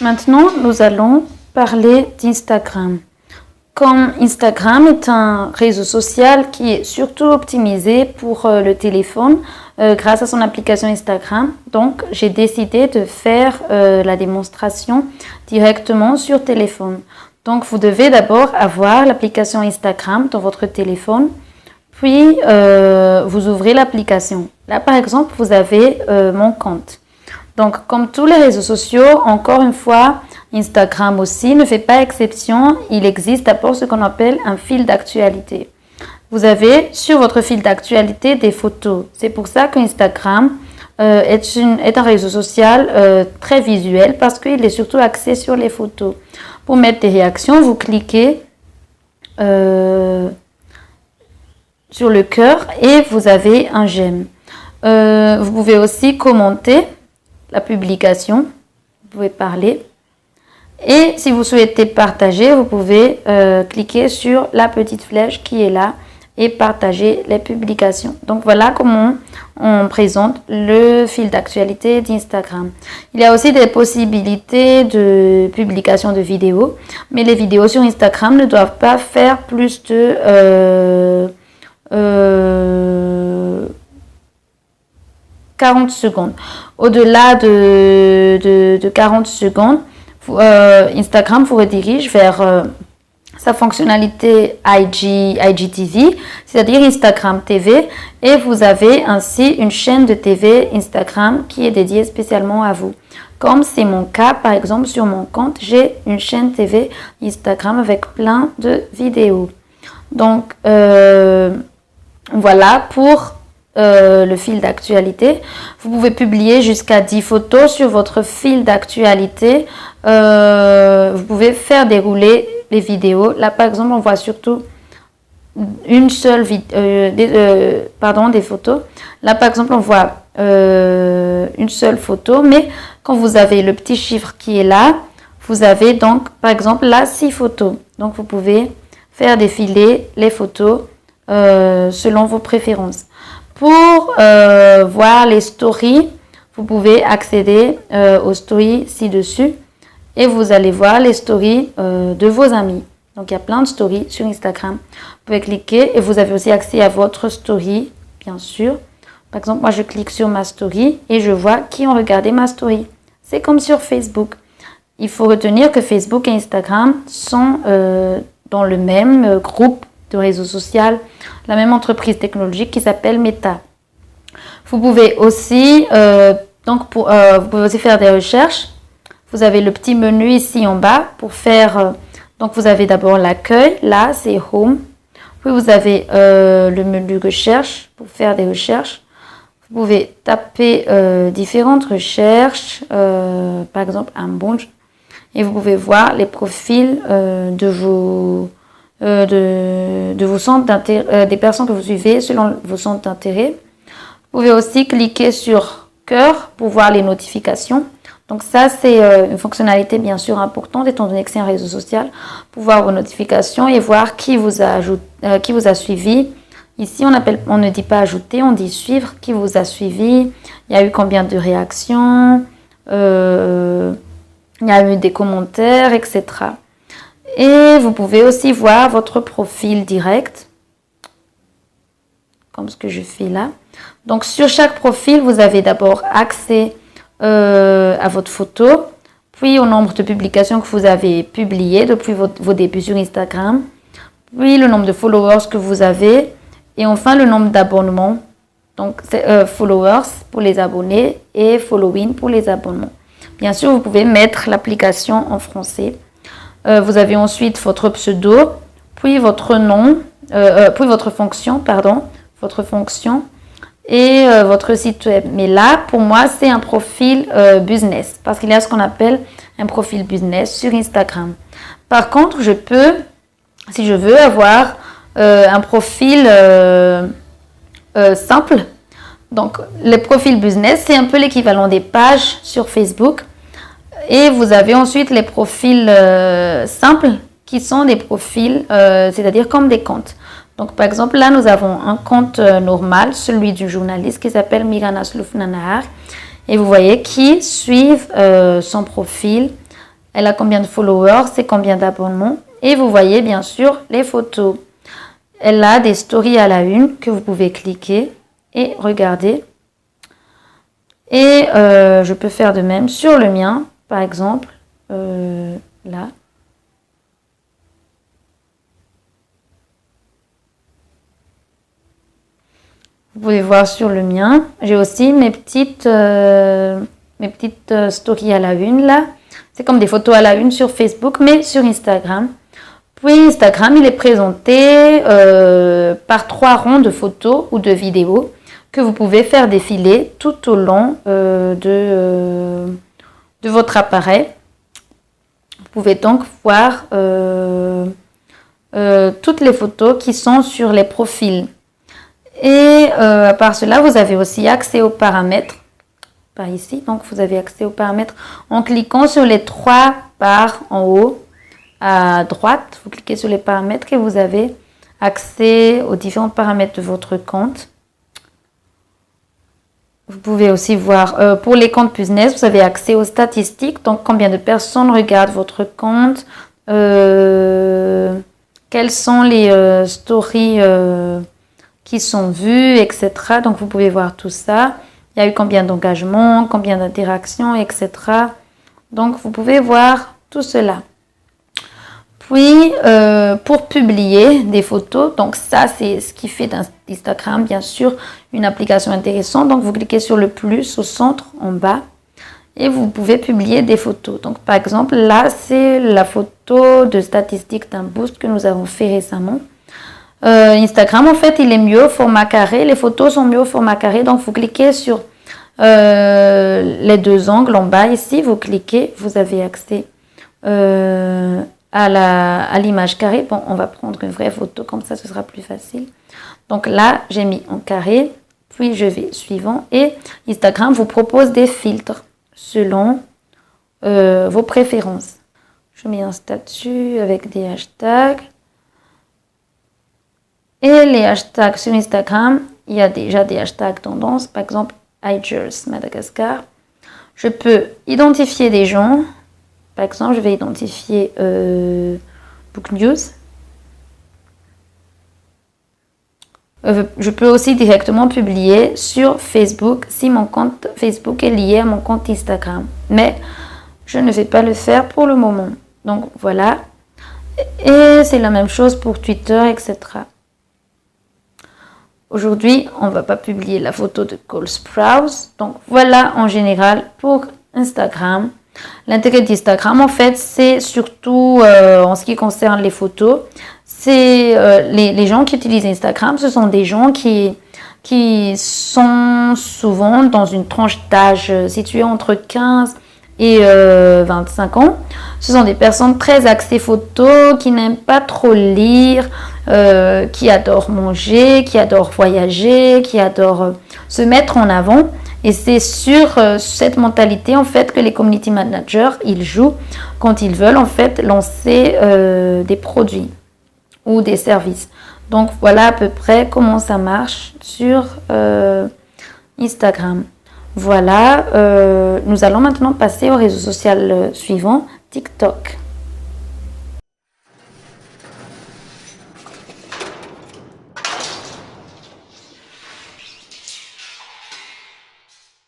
Maintenant, nous allons parler d'Instagram. Comme Instagram est un réseau social qui est surtout optimisé pour le téléphone grâce à son application Instagram, donc j'ai décidé de faire la démonstration directement sur téléphone. Donc vous devez d'abord avoir l'application Instagram dans votre téléphone, puis vous ouvrez l'application. Là par exemple, vous avez mon compte. Donc, comme tous les réseaux sociaux, encore une fois, Instagram aussi ne fait pas exception. Il existe d'abord ce qu'on appelle un fil d'actualité. Vous avez sur votre fil d'actualité des photos. C'est pour ça qu'Instagram est un réseau social très visuel parce qu'il est surtout axé sur les photos. Pour mettre des réactions, vous cliquez sur le cœur et vous avez un j'aime. Vous pouvez aussi commenter la publication, vous pouvez parler. Et si vous souhaitez partager, vous pouvez cliquer sur la petite flèche qui est là et partager les publications. Donc voilà comment on présente le fil d'actualité d'Instagram. Il y a aussi des possibilités de publication de vidéos, mais les vidéos sur Instagram ne doivent pas faire plus de 40 secondes. Au-delà de 40 secondes, Instagram vous redirige vers sa fonctionnalité IGTV, c'est-à-dire Instagram TV, et vous avez ainsi une chaîne de TV Instagram qui est dédiée spécialement à vous. Comme c'est mon cas, par exemple, sur mon compte, j'ai une chaîne TV Instagram avec plein de vidéos. Donc, voilà pour le fil d'actualité. Vous pouvez publier jusqu'à 10 photos sur votre fil d'actualité. Vous pouvez faire dérouler les vidéos. Là, par exemple, on voit surtout une seule des photos. Là, par exemple, on voit une seule photo, mais quand vous avez le petit chiffre qui est là, vous avez donc, par exemple, là, 6 photos. Donc, vous pouvez faire défiler les photos selon vos préférences. Pour voir les stories, vous pouvez accéder aux stories ci-dessus et vous allez voir les stories de vos amis. Donc, il y a plein de stories sur Instagram. Vous pouvez cliquer et vous avez aussi accès à votre story, bien sûr. Par exemple, moi, je clique sur ma story et je vois qui ont regardé ma story. C'est comme sur Facebook. Il faut retenir que Facebook et Instagram sont dans le même groupe de réseau social, la même entreprise technologique qui s'appelle Meta. Vous pouvez aussi vous pouvez aussi faire des recherches. Vous avez le petit menu ici en bas pour faire. Donc vous avez d'abord l'accueil, là c'est Home. Puis vous avez le menu recherche pour faire des recherches. Vous pouvez taper différentes recherches, par exemple un bon, et vous pouvez voir les profils de vos centres d'intérêt, des personnes que vous suivez selon vos centres d'intérêt. Vous pouvez aussi cliquer sur cœur pour voir les notifications. Donc ça, c'est une fonctionnalité bien sûr importante étant donné que c'est un réseau social pour voir vos notifications et voir qui vous a suivi. Ici, on ne dit pas ajouter, on dit suivre, qui vous a suivi, il y a eu combien de réactions, il y a eu des commentaires, etc. Et vous pouvez aussi voir votre profil direct, comme ce que je fais là. Donc, sur chaque profil, vous avez d'abord accès à votre photo, puis au nombre de publications que vous avez publiées depuis vos débuts sur Instagram, puis le nombre de followers que vous avez, et enfin le nombre d'abonnements. Donc, c'est followers pour les abonnés et following pour les abonnements. Bien sûr, vous pouvez mettre l'application en français. Vous avez ensuite votre pseudo, puis votre nom, puis votre fonction, et votre site web. Mais là, pour moi, c'est un profil business, parce qu'il y a ce qu'on appelle un profil business sur Instagram. Par contre, je peux, si je veux, avoir un profil simple. Donc, le profil business, c'est un peu l'équivalent des pages sur Facebook. Et vous avez ensuite les profils simples, qui sont des profils, c'est-à-dire comme des comptes. Donc, par exemple, là, nous avons un compte normal, celui du journaliste qui s'appelle Mirana Sloufnanahar. Et vous voyez qui suivent son profil elle a combien de followers, c'est combien d'abonnements. Et vous voyez bien sûr les photos. Elle a des stories à la une que vous pouvez cliquer et regarder. Et je peux faire de même sur le mien, par exemple, là. Vous pouvez voir sur le mien. J'ai aussi mes petites stories à la une là. C'est comme des photos à la une sur Facebook, mais sur Instagram. Puis Instagram, il est présenté par 3 ronds de photos ou de vidéos que vous pouvez faire défiler tout au long de votre appareil. Vous pouvez donc voir toutes les photos qui sont sur les profils. Et à part cela, vous avez aussi accès aux paramètres, par ici. Donc, vous avez accès aux paramètres en cliquant sur les 3 barres en haut à droite. Vous cliquez sur les paramètres et vous avez accès aux différents paramètres de votre compte. Vous pouvez aussi voir, pour les comptes business, vous avez accès aux statistiques. Donc, combien de personnes regardent votre compte, quelles sont les stories qui sont vues, etc. Donc, vous pouvez voir tout ça. Il y a eu combien d'engagements, combien d'interactions, etc. Donc, vous pouvez voir tout cela. Puis, pour publier des photos, donc ça, c'est ce qui fait d'Instagram, bien sûr, une application intéressante. Donc, vous cliquez sur le plus au centre, en bas, et vous pouvez publier des photos. Donc, par exemple, là, c'est la photo de statistique d'un boost que nous avons fait récemment. Instagram, en fait, il est mieux au format carré. Les photos sont mieux au format carré. Donc, vous cliquez sur les 2 angles en bas ici. Vous cliquez, vous avez accès à l'image carrée. Bon, on va prendre une vraie photo, comme ça, ce sera plus facile. Donc là, j'ai mis en carré. Puis, je vais suivant. Et Instagram vous propose des filtres selon vos préférences. Je mets un statut avec des hashtags. Et les hashtags sur Instagram, il y a déjà des hashtags tendances, par exemple Igers Madagascar. Je peux identifier des gens, par exemple je vais identifier Book News. Je peux aussi directement publier sur Facebook si mon compte Facebook est lié à mon compte Instagram. Mais je ne vais pas le faire pour le moment. Donc voilà. Et c'est la même chose pour Twitter, etc. Aujourd'hui, on ne va pas publier la photo de Cole Sprouse. Donc, voilà en général pour Instagram. L'intérêt d'Instagram, en fait, c'est surtout en ce qui concerne les photos. C'est les gens qui utilisent Instagram, ce sont des gens qui sont souvent dans une tranche d'âge située entre 15 et 25 ans. Ce sont des personnes très axées photos, qui n'aiment pas trop lire, qui adorent manger, qui adorent voyager, qui adorent se mettre en avant. Et c'est sur cette mentalité en fait que les community managers ils jouent quand ils veulent en fait lancer des produits ou des services. Donc voilà à peu près comment ça marche sur Instagram. Voilà, nous allons maintenant passer au réseau social suivant, TikTok.